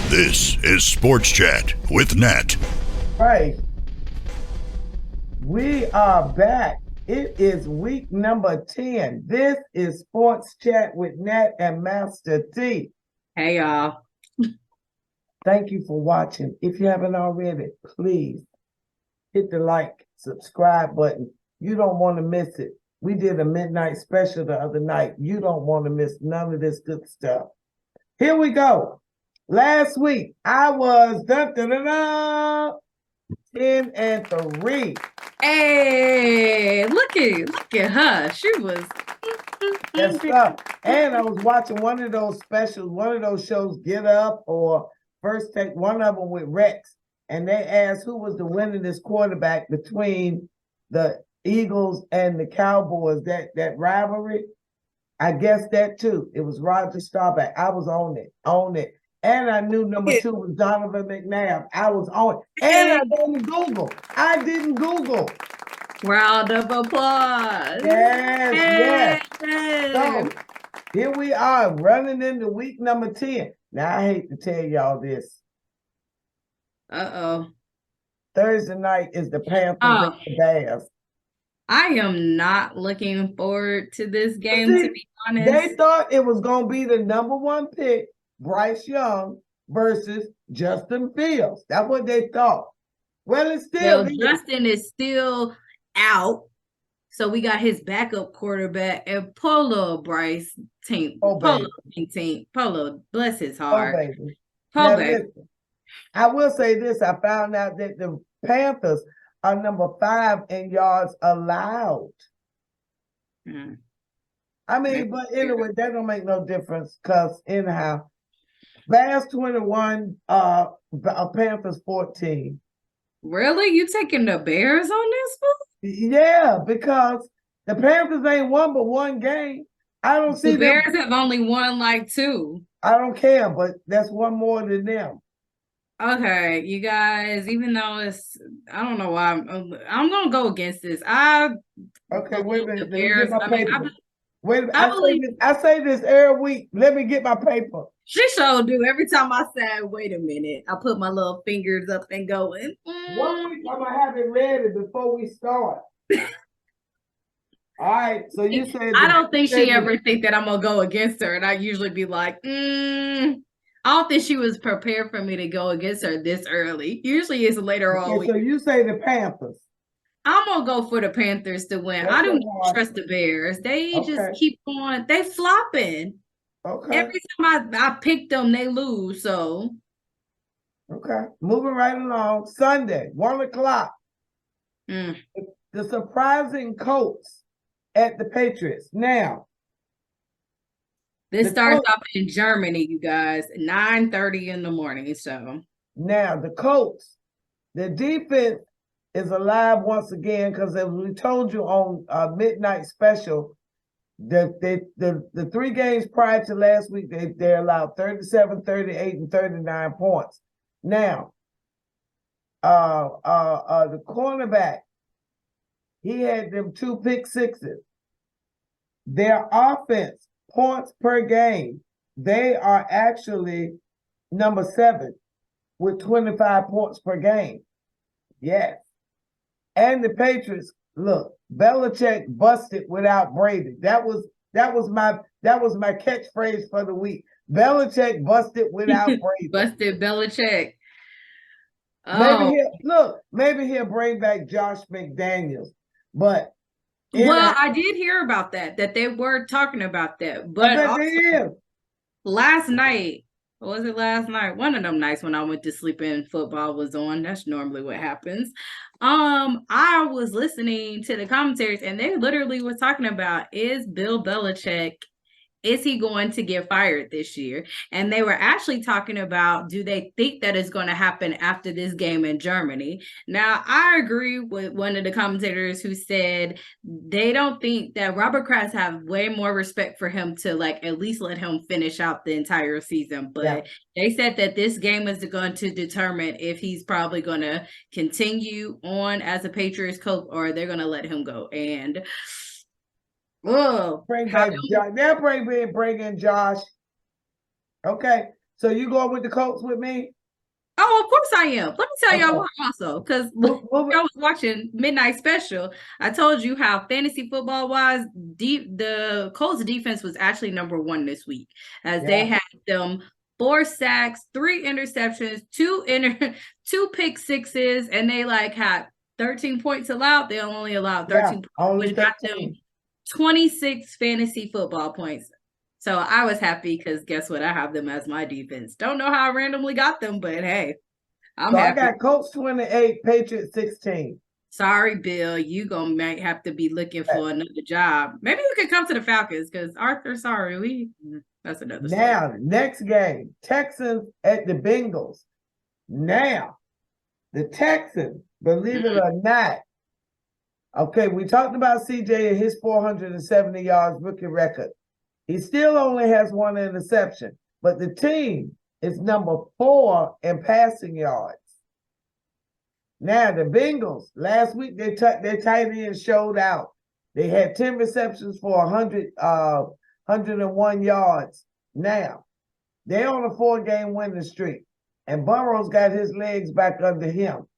This is Sports Chat with Nat. Right. We are back. It is week number 10. This is Sports Chat with Nat and Master T. Hey, y'all. Thank you for watching. If you haven't already, please hit the like, subscribe button. You don't want to miss it. We did a midnight special the other night. You don't want to miss none of this good stuff. Here we go. Last week, I was 10-3. Hey, look at her. She was. That's stuff. And I was watching one of those specials, one of those shows, Get Up or First Take, one of them with Rex. And they asked who was the winningest quarterback between the Eagles and the Cowboys, that rivalry. I guess that too. It was Roger Staubach. I was on it. And I knew number 2 was Donovan McNabb. I was on it. And I didn't Google. Round of applause. Yes. So here we are running into week number 10. Now I hate to tell y'all this. Uh-oh. Thursday night is the Panthers and the Bears. I am not looking forward to this game, to be honest. They thought it was going to be the number 1 pick, Bryce Young, versus Justin Fields. That's what they thought. Well, it's still... Well, Justin is still out. So we got his backup quarterback and Polo Bryce team. Polo, bless his heart. Listen, I will say this. I found out that the Panthers are number 5 in yards allowed. I mean, but anyway, that don't make no difference because anyhow, Bears 21, Panthers 14. Really? You taking the Bears on this one? Yeah, because the Panthers ain't won but one game. I don't see the Bears have only won like 2. I don't care, but that's one more than them. Okay, you guys, even though it's, I don't know why I'm gonna go against this. Wait a minute. Let me get my paper. I say this every week. Let me get my paper. She sure do. Every time I say, wait a minute, I put my little fingers up and go. 1 week I'm gonna have it ready before we start. All right, so you said I don't think she ever think that I'm gonna go against her, and I usually be like, I don't think she was prepared for me to go against her this early. Usually it's later on. So you say the Panthers. I'm gonna go for the Panthers to win. I don't trust the Bears. They just keep on. They flopping. Okay. Every time I pick them, they lose. So. Okay. Moving right along. Sunday, 1:00. The surprising Colts at the Patriots. Now. This starts off in Germany, you guys, 9:30 in the morning. So now the Colts, the defense is alive once again because as we told you on midnight special, the 3 games prior to last week, they allowed 37, 38, and 39 points. Now, the cornerback, he had them 2 pick sixes. Their offense. Points per game, they are actually number 7 with 25 points per game. Yes. And the Patriots, look, Belichick busted without Brady. That was my catchphrase for the week. Belichick busted without Brady. Busted Belichick. Maybe he'll bring back Josh McDaniels, but I did hear about that they were talking about that. But also, last night, was it last night? One of them nights when I went to sleep and football was on. That's normally what happens. I was listening to the commentaries and they literally were talking about, is Bill Belichick, is he going to get fired this year? And they were actually talking about, do they think that is going to happen after this game in Germany? Now, I agree with one of the commentators who said they don't think that Robert Kraft have way more respect for him to at least let him finish out the entire season. But they said that this game is going to determine if he's probably going to continue on as a Patriots coach or they're going to let him go. And bring in Josh. Okay. So you going with the Colts with me? Oh, of course I am. Let me tell y'all what also, because I was watching Midnight Special. I told you how fantasy football wise, the Colts defense was actually number 1 this week, as they had them 4 sacks, 3 interceptions, 2 pick sixes, and they had 13 points allowed. They only allowed 13 points, which got them 26 fantasy football points. So I was happy because guess what? I have them as my defense. Don't know how I randomly got them, but hey, I'm happy. I got Colts 28, Patriots 16. Sorry, Bill. You might have to be looking for another job. Maybe you can come to the Falcons because Arthur, sorry, that's another story. Now, next game, Texans at the Bengals. Now, the Texans, believe it or not, okay, we talked about CJ and his 470 yards rookie record. He still only has 1 interception, but the team is number 4 in passing yards. Now, the Bengals, last week, their tight end showed out. They had 10 receptions for 101 yards. Now, they're on a 4-game winning streak, and Burrow's got his legs back under him.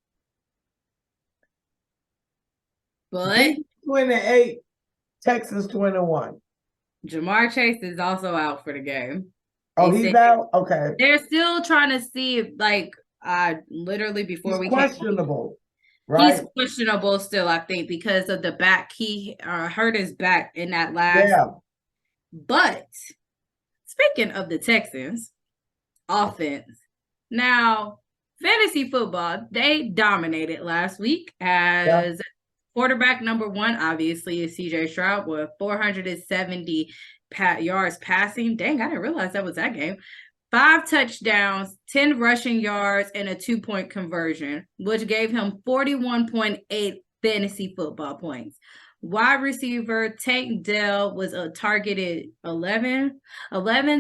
But 28, Texas 21. Jamar Chase is also out for the game. Oh, he's out? Okay. They're still trying to see if, literally before he's questionable, right? He's questionable still, I think, because of the back. He hurt his back in that last. Yeah. But speaking of the Texans offense, now fantasy football, they dominated last week as quarterback number 1, obviously, is CJ Stroud with 470 yards passing. Dang, I didn't realize that was that game. 5 touchdowns, 10 rushing yards, and a 2-point conversion, which gave him 41.8 fantasy football points. Wide receiver Tank Dell was targeted 11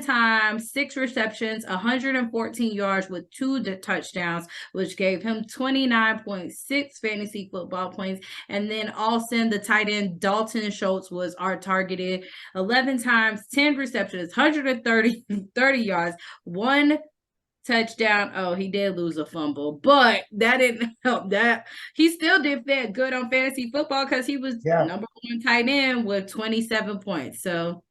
times, 6 receptions, 114 yards with 2 touchdowns, which gave him 29.6 fantasy football points. And then Alston, the tight end Dalton Schultz, was targeted 11 times, 10 receptions, 130 yards, 1 touchdown. Oh, he did lose a fumble, but that didn't help. That he still did good on fantasy football because he was number 1 tight end with 27 points. So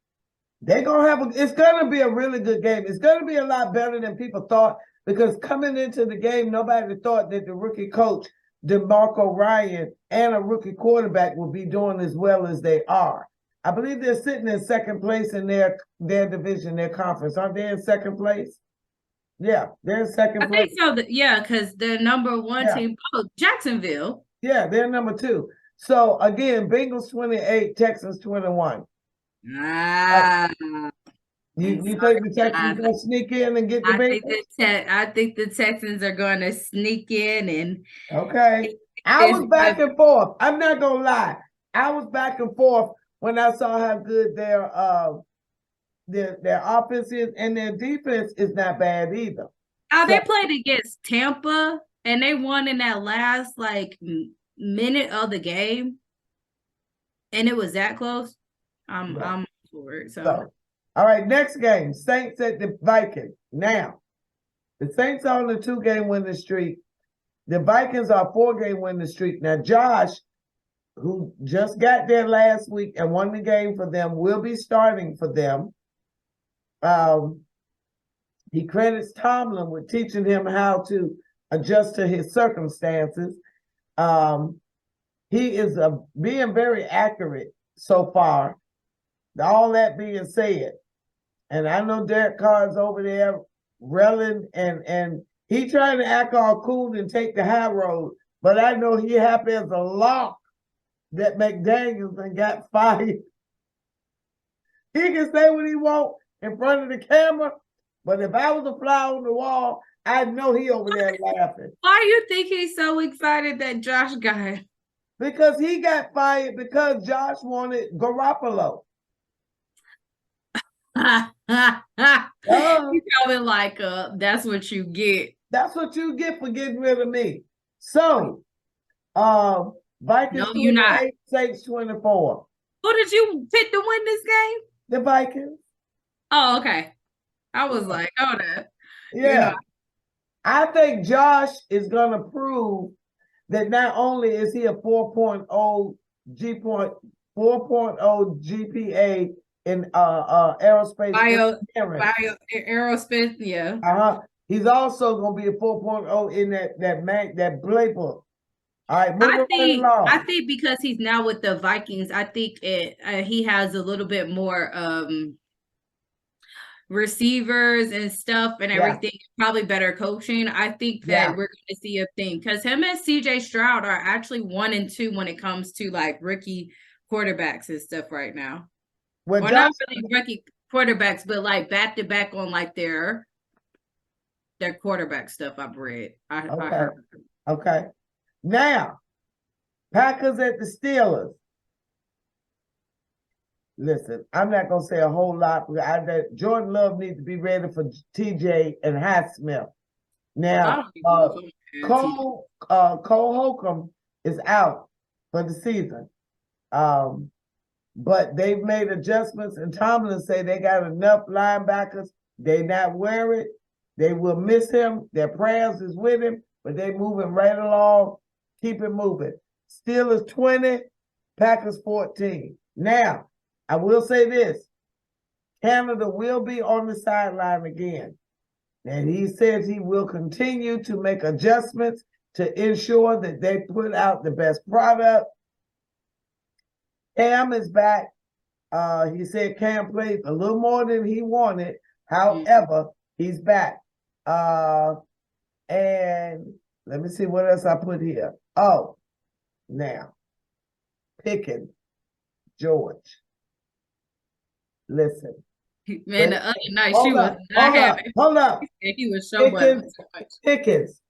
they're gonna it's gonna be a really good game. It's gonna be a lot better than people thought, because coming into the game, nobody thought that the rookie coach DeMarco Ryan and a rookie quarterback would be doing as well as they are. I believe they're sitting in second place in their division, their conference. Aren't they in second place? Yeah, they're in second place. I think so. Because the number 1 team, Jacksonville. Yeah, they're number 2. So again, Bengals 28, Texans 21. You think the Texans gonna sneak in and get the Bengals? I think the Texans are going to sneak in and. Okay, I was back and forth. I'm not gonna lie. I was back and forth when I saw how good their offense is, and their defense is not bad either. They played against Tampa, and they won in that last minute of the game, and it was that close. I'm for it. So, all right, next game, Saints at the Vikings. Now, the Saints are on a 2-game winning streak. The Vikings are a 4-game winning streak. Now, Josh, who just got there last week and won the game for them, will be starting for them. He credits Tomlin with teaching him how to adjust to his circumstances. He is being very accurate so far. All that being said, and I know Derek Carr's over there relling, and he trying to act all cool and take the high road, but I know he happy as a lark that McDaniels done got fired. He can say what he want in front of the camera, but if I was a fly on the wall, I'd know he over there laughing. Why do you think he's so excited that Josh got? Because he got fired because Josh wanted Garoppolo. He's probably like, that's what you get. That's what you get for getting rid of me. So, Vikings 28, Saints 24. Who did you pick to win this game? The Vikings. Oh, okay. I was like, oh, that. Yeah. I think Josh is going to prove that not only is he a 4.0 GPA in aerospace aerospace, yeah. He's also going to be a 4.0 in that playbook. All right, moving right along. I think because he's now with the Vikings, I think he has a little bit more receivers and stuff and everything, probably better coaching. I think that we're going to see a thing because him and CJ Stroud are actually 1 and 2 when it comes to like rookie quarterbacks and stuff right now. Well, not really rookie quarterbacks, but like back to back on like their quarterback stuff. I've read. I heard. Okay. Now, Packers at the Steelers. Listen, I'm not going to say a whole lot. Jordan Love needs to be ready for TJ and Highsmith. Now, Cole Holcomb is out for the season. But they've made adjustments, and Tomlin say they got enough linebackers. They not worried. They will miss him. Their prayers is with him, but they moving right along. Keep it moving. Steelers 20, Packers 14. Now, I will say this. Canada will be on the sideline again. And he says he will continue to make adjustments to ensure that they put out the best product. Cam is back. He said Cam played a little more than he wanted. However, he's back. And let me see what else I put here. Oh, now, Pickens, George. Listen. Man, the other night she was not happy. Hold up. He was so Pickens.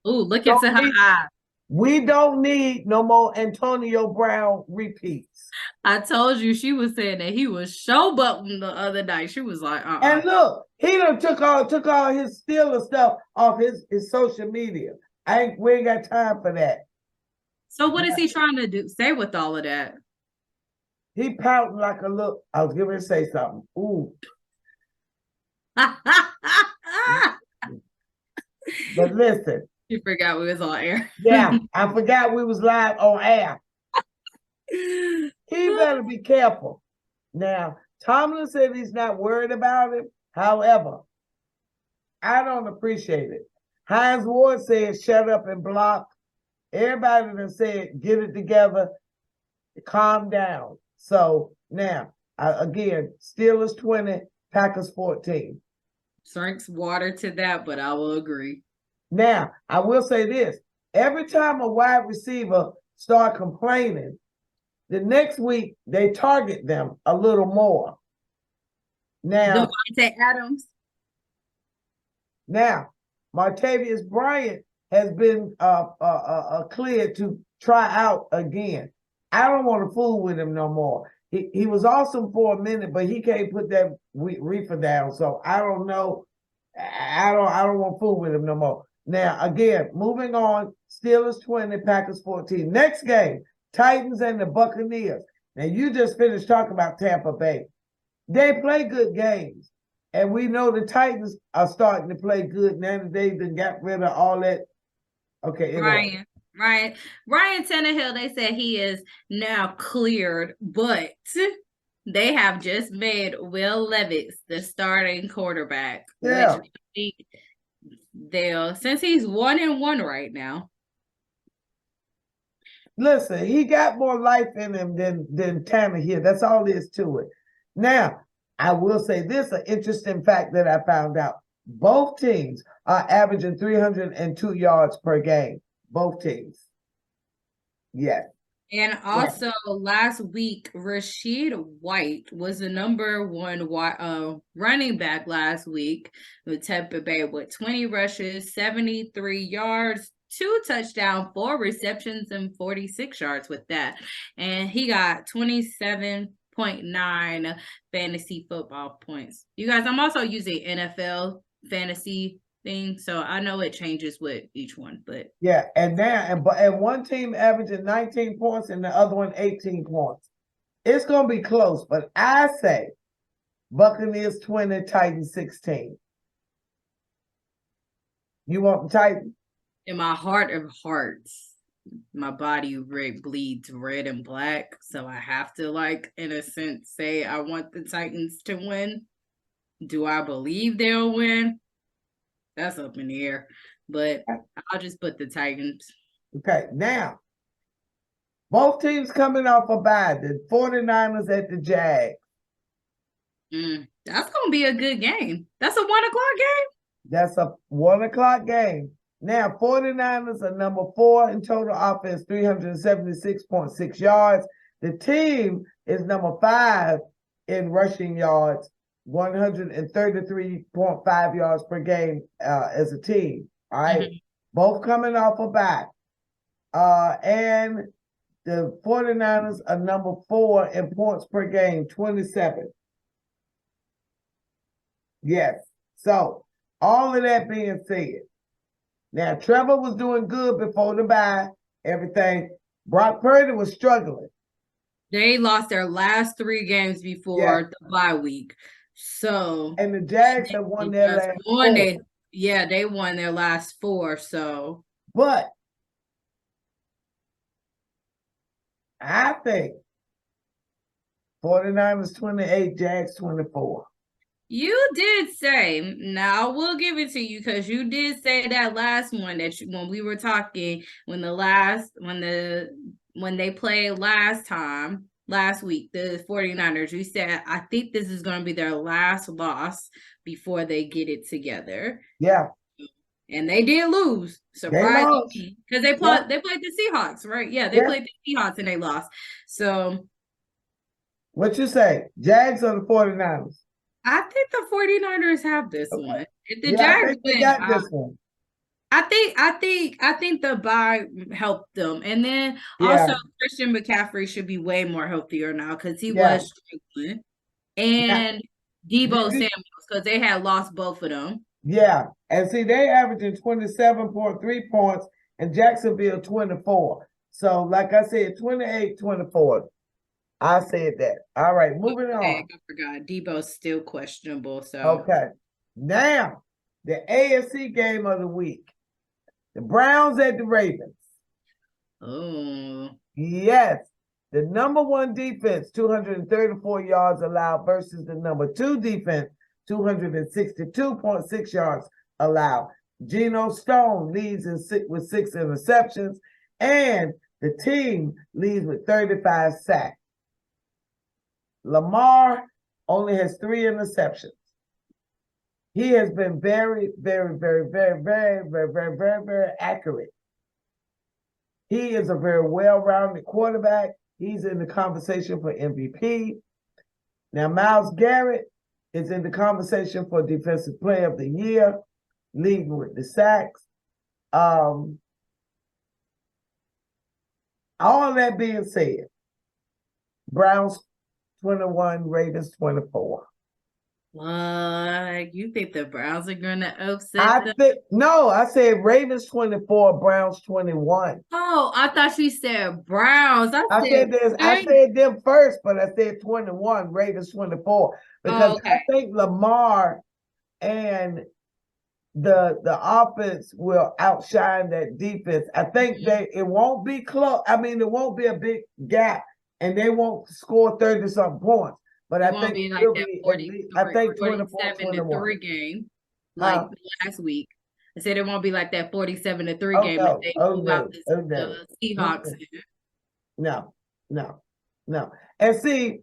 Ooh, look into her eye. We don't need no more Antonio Brown repeats. I told you she was saying that he was showboating the other night. She was like, And look, he done took all his Steelers stuff off his social media. We ain't got time for that. So what is he trying to say with all of that? He pouting like a little. I was going to say something. Ooh. But listen. You forgot we was on air. Yeah, I forgot we was live on air. He better be careful. Now, Tomlin said he's not worried about it. However, I don't appreciate it. Hines Ward said, shut up and block. Everybody done said, get it together, calm down. So now, again, Steelers 20, Packers 14. Drinks water to that, but I will agree. Now, I will say this. Every time a wide receiver start complaining, the next week they target them a little more. Now, Devontae Adams. Now, Martavius Bryant has been cleared to try out again. I don't want to fool with him no more. He was awesome for a minute, but he can't put that reefer down. So I don't know. I don't want to fool with him no more. Now, again, moving on, Steelers 20, Packers 14. Next game, Titans and the Buccaneers. Now, you just finished talking about Tampa Bay. They play good games. And we know the Titans are starting to play good now that they done got rid of all that. Okay. Ryan Tannehill, they said he is now cleared, but they have just made Will Levis the starting quarterback. Yeah. Which since he's 1-1 right now. Listen, he got more life in him than Tannehill. That's all there is to it. Now, I will say this, an interesting fact that I found out. Both teams are averaging 302 yards per game. Both teams. Yes. And also last week, Rashid White was the number 1 running back last week with Tampa Bay with 20 rushes, 73 yards, 2 touchdowns, 4 receptions, and 46 yards with that. And he got 27.9 fantasy football points. You guys, I'm also using NFL fantasy thing, so I know it changes with each one, but yeah, and one team averaging 19 points and the other one 18 points. It's gonna be close, but I say Buccaneers 20, Titans 16. You want the Titans? In my heart of hearts, my body bleeds red and black, so I have to, like, in a sense, say I want the Titans to win. Do I believe they'll win? That's up in the air, but I'll just put the Titans. Okay, now, both teams coming off a bye. The 49ers at the Jags. That's going to be a good game. That's a 1 o'clock game? That's a 1 o'clock game. Now, 49ers are number 4 in total offense, 376.6 yards. The team is number 5 in rushing yards, 133.5 yards per game as a team. All right. Mm-hmm. Both coming off a bye. And the 49ers are number 4 in points per game, 27. Yes. So, all of that being said, now Trevor was doing good before the bye, everything. Brock Purdy was struggling. They lost their last 3 games before the bye week. So, and the Jags have won their last 4. They won their last 4. So, but I think 49ers 28, Jags 24. You did say, now I will give it to you because you did say that last one when we were talking when they played last week, the 49ers, you said, I think this is going to be their last loss before they get it together. Yeah. And they did lose, surprisingly, because they played the Seahawks, right? Yeah, they played the Seahawks and they lost. So, what you say, Jags or the 49ers? I think the 49ers have this one. If the Jags I think they got this one. I think the bye helped them. And then also Christian McCaffrey should be way more healthier now because he was struggling. And Deebo Samuels, because they had lost both of them. Yeah. And see, they averaging 27.3 points and Jacksonville 24. So, like I said, 28-24. I said that. All right, moving on. I forgot. Deebo's still questionable. So okay. Now, the AFC game of the week. The Browns at the Ravens. Oh. Yes. The number 1 defense, 234 yards allowed versus the number 2 defense, 262.6 yards allowed. Geno Stone leads with 6 interceptions, and the team leads with 35 sacks. Lamar only has 3 interceptions. He has been very, very, very, very, very, very, very, very, very accurate. He is a very well-rounded quarterback. He's in the conversation for MVP. Now, Myles Garrett is in the conversation for Defensive Player of the Year, leading with the sacks. All that being said, Browns 21, Ravens 24. What? You think the Browns are going to upset them? I said Ravens 24, Browns 21. Oh, I thought you said Browns. I said them first, but I said 21, Ravens 24. Because I think Lamar and the offense will outshine that defense. I think it won't be close. I mean, it won't be a big gap, and they won't score 30-something points. But I think it'll be 47-3 game like last week. I said it won't be like that 47-3 game if they move out the Seahawks. No. And see,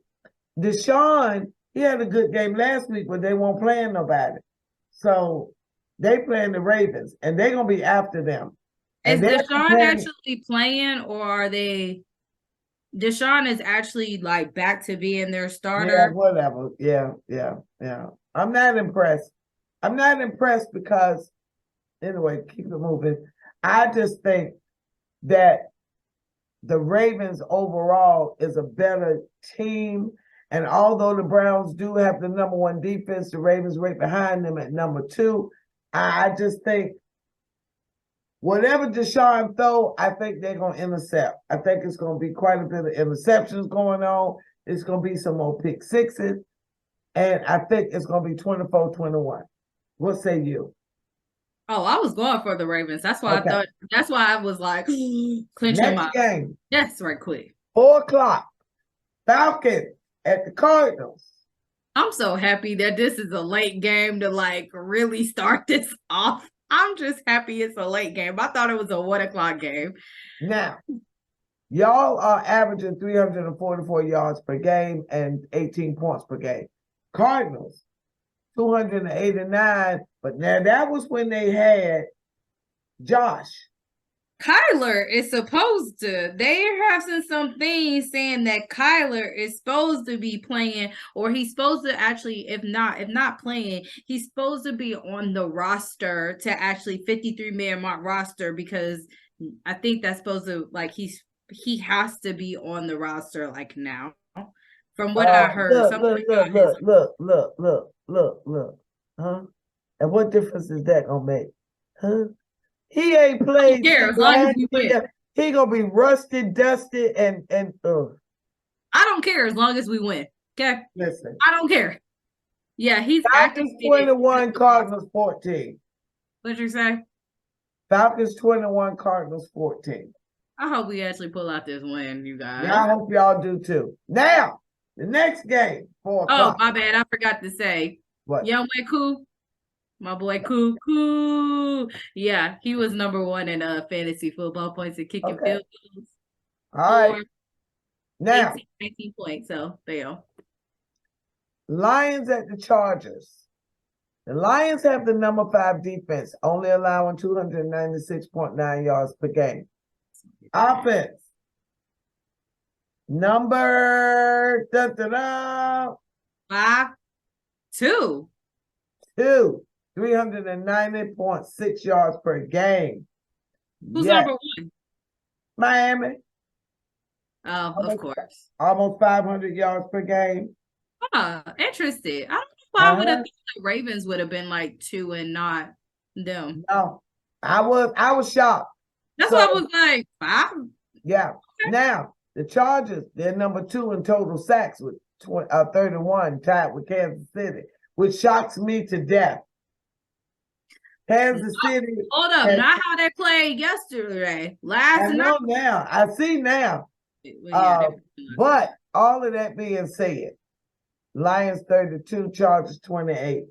Deshaun, he had a good game last week, but they won't play nobody. So they playing the Ravens, and they're gonna be after them. Is Deshaun actually playing, or are they? Deshaun is actually like back to being their starter. Yeah, whatever. Yeah. I'm not impressed. Because, anyway, keep it moving. I just think that the Ravens overall is a better team. And although the Browns do have the number 1 defense, the Ravens right behind them at number 2. I just think whatever Deshaun throw, I think they're going to intercept. I think it's going to be quite a bit of interceptions going on. It's going to be some more pick sixes. And I think it's going to be 24-21. What say you? Oh, I was going for the Ravens. That's why Okay. that's why I was like clinching Next game. Yes, right quick. 4:00. Falcons at the Cardinals. I'm so happy that this is a late game to like really start this off. I'm just happy it's a late game. I thought it was a 1:00 game. Now, y'all are averaging 344 yards per game and 18 points per game. Cardinals, 289. But now that was when they had Josh. Kyler is supposed to. They have some things saying that Kyler is supposed to be playing, or he's supposed to actually, if not playing, he's supposed to be on the roster to actually 53-man roster, because I think that's supposed to like he has to be on the roster like now. From what I heard, Look. Huh? And what difference is that gonna make? Huh? He ain't played. As long as we win. He gonna be rusted, dusted, and I don't care as long as we win. Okay. Listen. I don't care. Yeah, he's Falcons 21, Cardinals 14. What'd you say? Falcons 21, Cardinals 14. I hope we actually pull out this win, you guys. Yeah, I hope y'all do too. Now, the next game, 4:00. Oh, my bad. I forgot to say. What? Young boy Koo. My boy Koo. Yeah, he was number 1 in fantasy football points and kicking field goals. All right. Now, 19 points. So there you go. Lions at the Chargers. The Lions have the number 5 defense, only allowing 296.9 yards per game. Offense. Number 5, 2. 390.6 yards per game. Who's number 1? Miami. Oh, of course. Almost 500 yards per game. Interesting. I don't know why I would have thought the Ravens would have been like 2 and not them. No, I was shocked. That's why I was like 5. Yeah. Okay. Now the Chargers, they're number 2 in total sacks with 31, tied with Kansas City, which shocks me to death. Kansas City. Hold up, not how they played yesterday. I know now. I see now. But all of that being said, Lions 32, Chargers 28.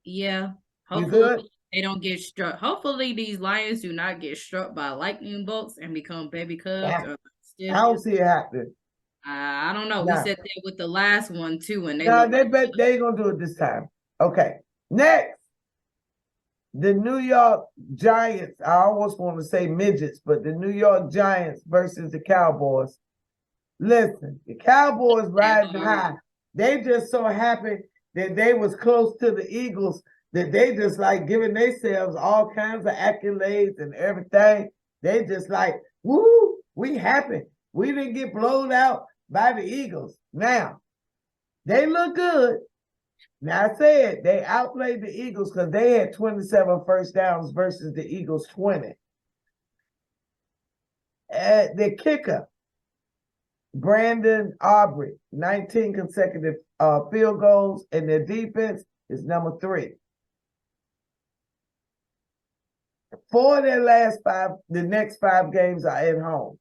Yeah. Hopefully they don't get struck. Hopefully these Lions do not get struck by lightning bolts and become baby cubs. I don't see it happening. I don't know. We said that with the last one too, and they bet they ain't gonna do it this time. Okay. Next, the New York Giants. I almost want to say midgets, but the New York Giants versus the Cowboys. Listen, the Cowboys riding high. They just so happy that they was close to the Eagles that they just like giving themselves all kinds of accolades and everything. They just like, woo, we happy. We didn't get blown out by the Eagles. Now, they look good. Now, I said they outplayed the Eagles because they had 27 first downs versus the Eagles 20. The kicker, Brandon Aubrey, 19 consecutive field goals, and their defense is number 3. 4 of their the next 5 games are at home.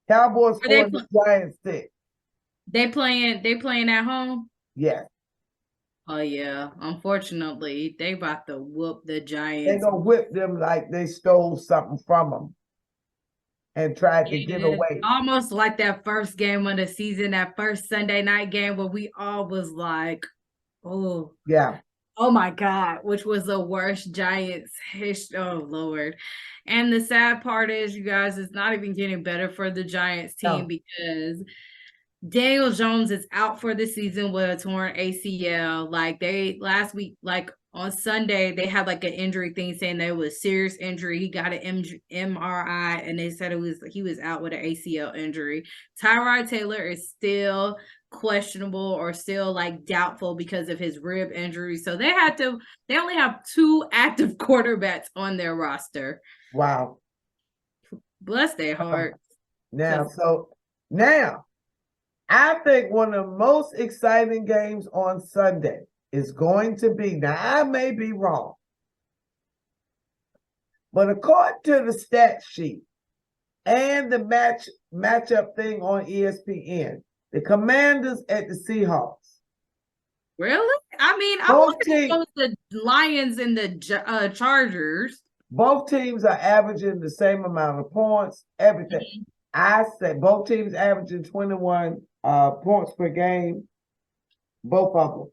Cowboys 4, the Giants 6. They playing at home? Yeah. Oh yeah. Unfortunately, they about to whoop the Giants. They gonna whip them like they stole something from them and tried to get away. Almost like that first game of the season, that first Sunday night game where we all was like, oh. Yeah. Oh my God, which was the worst Giants history. Oh Lord. And the sad part is, you guys, it's not even getting better for the Giants team because Daniel Jones is out for the season with a torn ACL. Like last week, like on Sunday, they had like an injury thing saying that it was a serious injury. He got an MRI and they said he was out with an ACL injury. Tyrod Taylor is still questionable or still like doubtful because of his rib injury. So they only have 2 active quarterbacks on their roster. Wow. Bless their hearts. Now, I think one of the most exciting games on Sunday is going to be, now I may be wrong, but according to the stat sheet and the matchup thing on ESPN, the Commanders at the Seahawks. Really? I mean, I want to go the Lions and the Chargers. Both teams are averaging the same amount of points, everything. Mm-hmm. I said both teams averaging 21 points per game, both of them.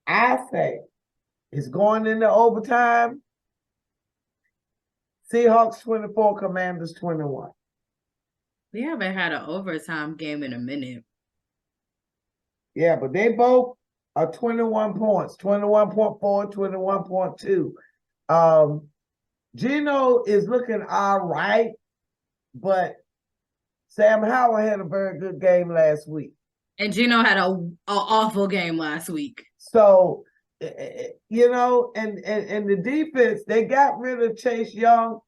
I say it's going into overtime. Seahawks 24, Commanders 21. We haven't had an overtime game in a minute. Yeah, but they both are 21 points, 21.4, 21.2. Geno is looking all right, but Sam Howell had a very good game last week. And Geno had an awful game last week. So, you know, and the defense, they got rid of Chase Young,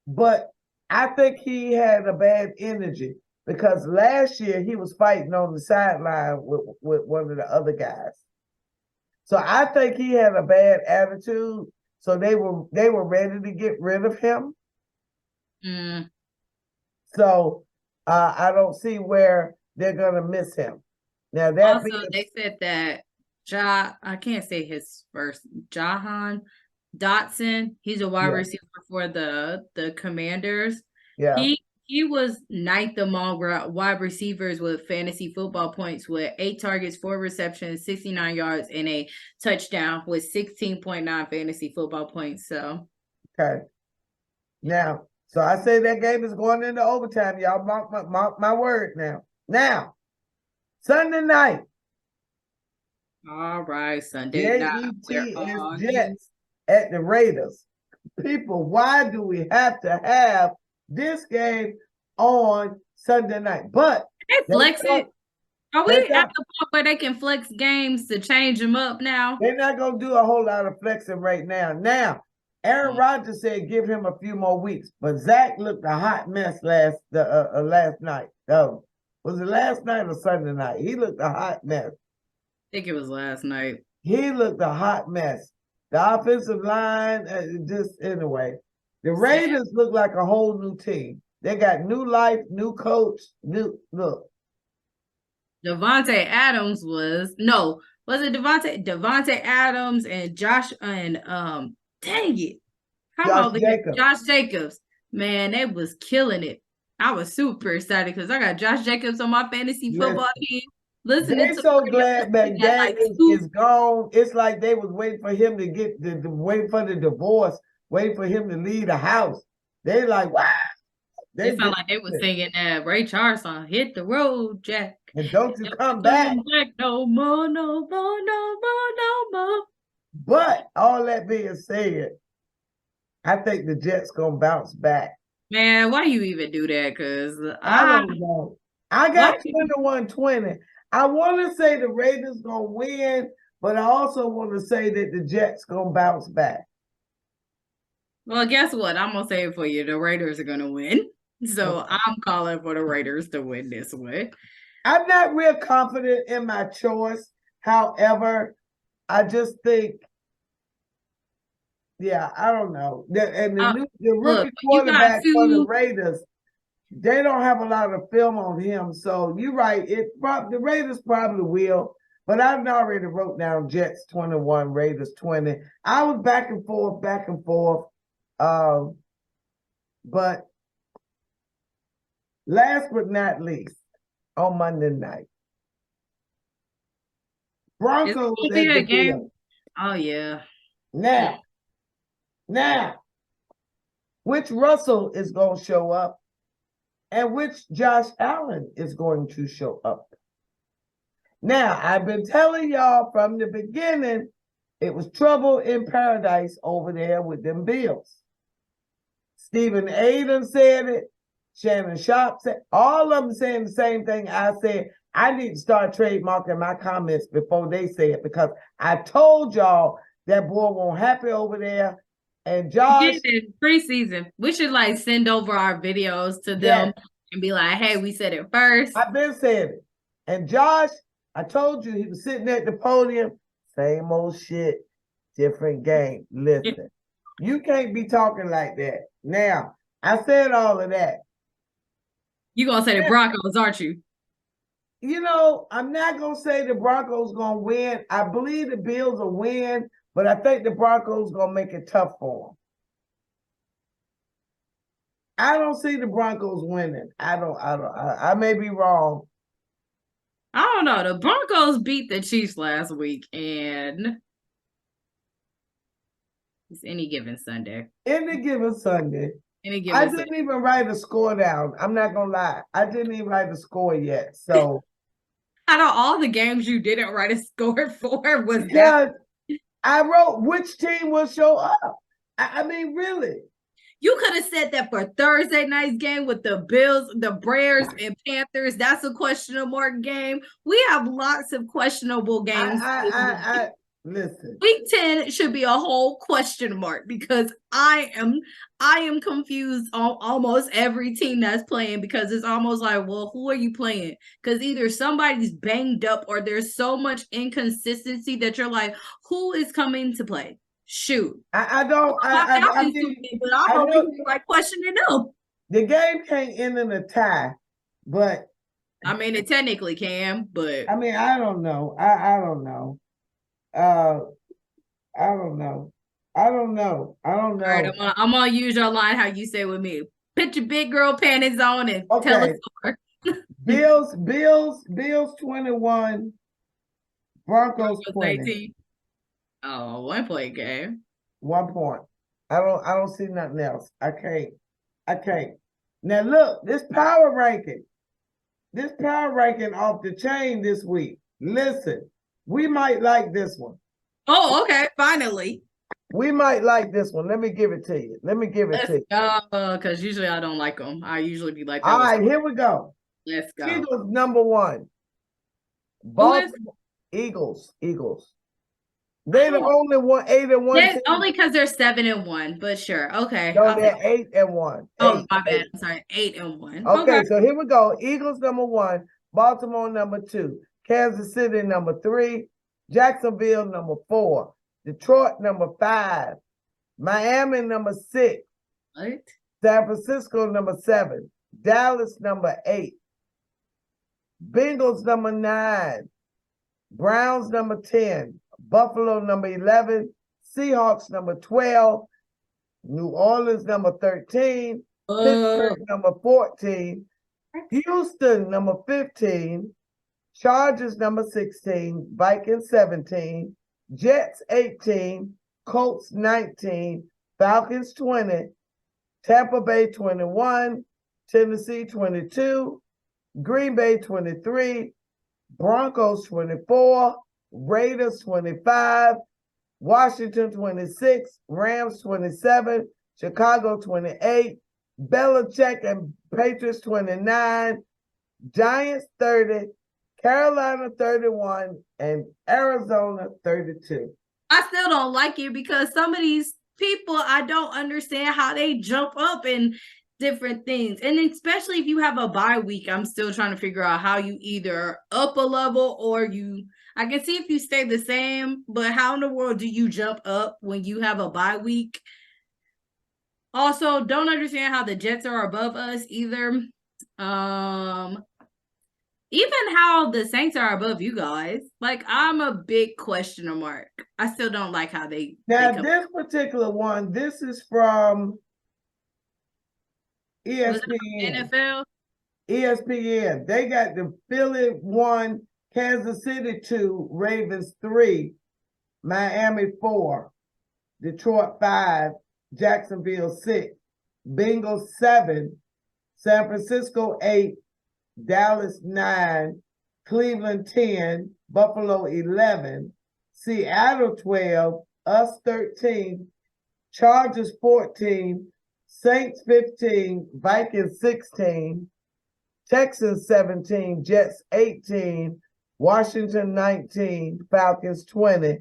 but I think he had a bad energy because last year he was fighting on the sideline with one of the other guys. So I think he had a bad attitude. So they were ready to get rid of him. Mm. So I don't see where they're gonna miss him. Now that also they said that I can't say his first, Jahan Dotson, he's a wide receiver for the Commanders. Yeah. He was ninth among wide receivers with fantasy football points with 8 targets, 4 receptions, 69 yards, and a touchdown with 16.9 fantasy football points. So okay. Now, so I say that game is going into overtime. Y'all mark my word now. Now, Sunday night. All right, Sunday night. Jets at the Raiders. People, why do we have to have this game on Sunday night? But they flex it. Are we at the point where they can flex games to change them up now? They're not going to do a whole lot of flexing right now. Now, Aaron Rodgers said give him a few more weeks, but Zach looked a hot mess last night. Was it last night or Sunday night? He looked a hot mess. I think it was last night. He looked a hot mess. The offensive line, anyway. The Raiders look like a whole new team. They got new life, new coach, new look. Devontae Adams was it Devontae Adams and Josh and dang it. Josh Jacobs. Man, they was killing it. I was super excited because I got Josh Jacobs on my fantasy football team. They're so glad McDaniels is gone. It's like they was waiting for him to get waiting for the divorce, waiting for him to leave the house. They like, wow. They felt like they was singing that Ray Charles song, "Hit the Road, Jack." And don't you come back. No more, no more, no more, no more. But all that being said, I think the Jets gonna bounce back. Man, why you even do that? Because I don't know. I got 21-20. I want to say the Raiders gonna win, but I also want to say that the Jets gonna bounce back. Well, guess what? I'm gonna say it for you. The Raiders are gonna win. So okay. I'm calling for the Raiders to win this way. I'm not real confident in my choice. However, I just think, I don't know. The rookie quarterback for the Raiders, they don't have a lot of film on him. So you're right. The Raiders probably will. But I've already wrote down Jets 21, Raiders 20. I was back and forth. But last but not least, on Monday night, Broncos at the Bills. Oh yeah. Now, which Russell is going to show up, and which Josh Allen is going to show up? Now, I've been telling y'all from the beginning, it was trouble in paradise over there with them Bills. Stephen Aiden said it. Shannon Sharp said, all of them saying the same thing I said. I need to start trademarking my comments before they say it because I told y'all that boy won't happy over there. And Josh in preseason, we should send over our videos to them and be like, hey, we said it first. I've been saying it. And Josh, I told you he was sitting at the podium Same old shit, different game. Listen, you can't be talking like that. Now, I said all of that. You gonna say the Broncos, aren't you? You know, I'm not gonna say the Broncos gonna win. I believe the Bills will win, but I think the Broncos gonna make it tough for them. I don't see the Broncos winning. I may be wrong. I don't know. The Broncos beat the Chiefs last week, and it's any given Sunday. Any given Sunday. I didn't even write a score down. I'm not gonna lie. I didn't even write a score yet. So out of all the games you didn't write a score for, was because that I wrote which team will show up. I mean, really. You could have said that for Thursday night's game with the Bills, the Bears, and Panthers. That's a questionable game. We have lots of questionable games. Listen. Week 10 should be a whole question mark because I am confused on almost every team that's playing because it's almost like, well, who are you playing? Because either somebody's banged up or there's so much inconsistency that you're like, who is coming to play? Shoot. I don't. I mean, but I hope you like questioning them. The game can't end in a tie, but I mean, it technically can, but I mean, I don't know. I don't know. I don't know. I don't know. All right, I'm gonna use your line how you say with me. Put your big girl panties on and tell us more. Bills 21, Broncos 20. 18. Oh, 1 point game. 1 point. I don't see nothing else. I can't. Now look, this power ranking off the chain this week. Listen, we might like this one. Oh, okay. Finally. We might like this one. Let me give it to you. Because usually I don't like them. I usually be like, all right, here we go. Let's go. Eagles number 1. Baltimore Eagles. They're the only 8-1. That's only because they're 7-1, but sure. Okay. No, they're 8-1. Oh, my bad. I'm sorry. 8-1. Okay, so here we go. Eagles number 1, Baltimore number 2, Kansas City number 3, Jacksonville number 4, Detroit number 5, Miami number 6, what? San Francisco number 7, Dallas number 8, Bengals number 9, Browns number 10, Buffalo number 11, Seahawks number 12, New Orleans number 13, Pittsburgh number 14, Houston number 15, Chargers number 16, Vikings 17, Jets 18, Colts 19, Falcons 20, Tampa Bay 21, Tennessee 22, Green Bay 23, Broncos 24, Raiders 25, Washington 26, Rams 27, Chicago 28, Belichick and Patriots 29, Giants 30, Carolina 31, and Arizona 32. I still don't like it because some of these people, I don't understand how they jump up in different things. And especially if you have a bye week, I'm still trying to figure out how you either up a level or I can see if you stay the same, but how in the world do you jump up when you have a bye week? Also, don't understand how the Jets are above us either. Even how the Saints are above you guys. Like, I'm a big question mark. I still don't like how they. Now, this particular one, this is from ESPN. NFL? ESPN. They got the Philly 1, Kansas City 2, Ravens 3, Miami 4, Detroit 5, Jacksonville 6, Bengals 7, San Francisco 8, Dallas 9, Cleveland 10, Buffalo 11, Seattle 12, us 13, Chargers 14, Saints 15, Vikings 16, Texans 17, Jets 18, Washington 19, Falcons 20,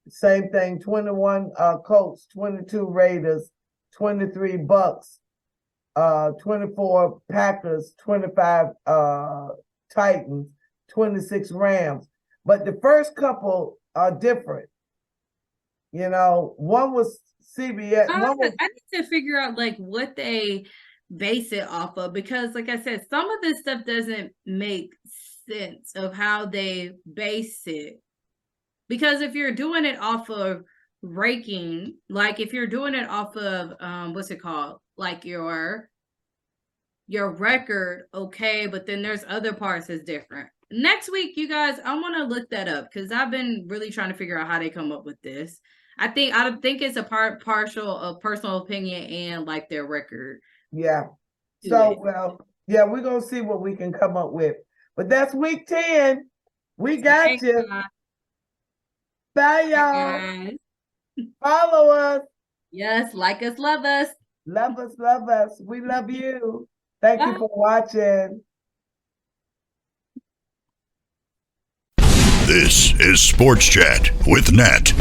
same thing, 21 Colts, 22 Raiders, 23 Bucks, 24 Packers, 25 Titans, 26 Rams. But the first couple are different. You know, one was CBS. I need to figure out like what they base it off of, because like I said, some of this stuff doesn't make sense of how they base it. Because if you're doing it off of ranking, like if you're doing it off of what's it called? Like your record, okay, but then there's other parts that's different. Next week, you guys, I want to look that up because I've been really trying to figure out how they come up with this. I think it's a partial of personal opinion and like their record. Yeah. So well, yeah, we're gonna see what we can come up with. But that's week 10. We got you. Bye, y'all. Follow us. Yes, like us, love us. Love us, love us. We love you. Thank you for watching. This is Sports Chat with Nat.